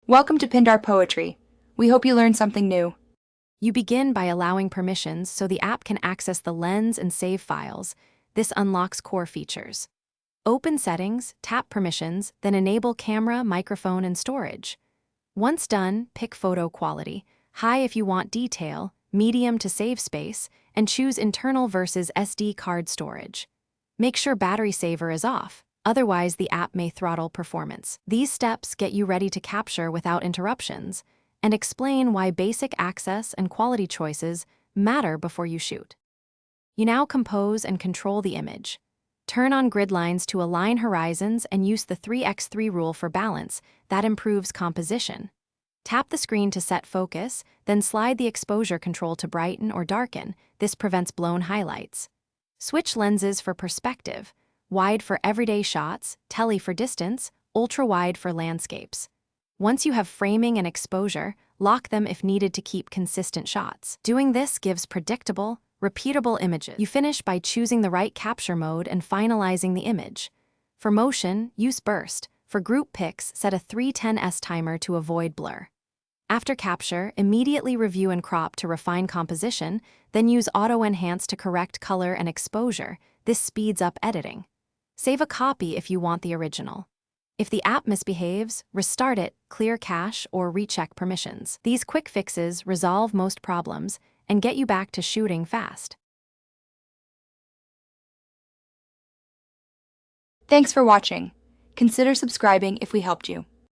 Welcome to Pindar Poetry. We hope you learned something new. You begin by allowing permissions so the app can access the lens and save files. This unlocks core features. Open Settings, tap Permissions, then enable camera, microphone, and storage. Once done, pick photo quality, high if you want detail, medium to save space, and choose internal versus SD card storage. Make sure battery saver is off, otherwise the app may throttle performance. These steps get you ready to capture without interruptions and explain why basic access and quality choices matter before you shoot. You now compose and control the image. Turn on grid lines to align horizons and use the 3x3 rule for balance. That improves composition. Tap the screen to set focus, then slide the exposure control to brighten or darken. This prevents blown highlights. Switch lenses for perspective, wide for everyday shots, tele for distance, ultra-wide for landscapes. Once you have framing and exposure, lock them if needed to keep consistent shots. Doing this gives predictable, repeatable images. You finish by choosing the right capture mode and finalizing the image. For motion, use burst. For group pics, set a 310s timer to avoid blur. After capture, immediately review and crop to refine composition, then use Auto Enhance to correct color and exposure. This speeds up editing. Save a copy if you want the original. If the app misbehaves, restart it, clear cache, or recheck permissions. These quick fixes resolve most problems and get you back to shooting fast. Thanks for watching. Consider subscribing if we helped you.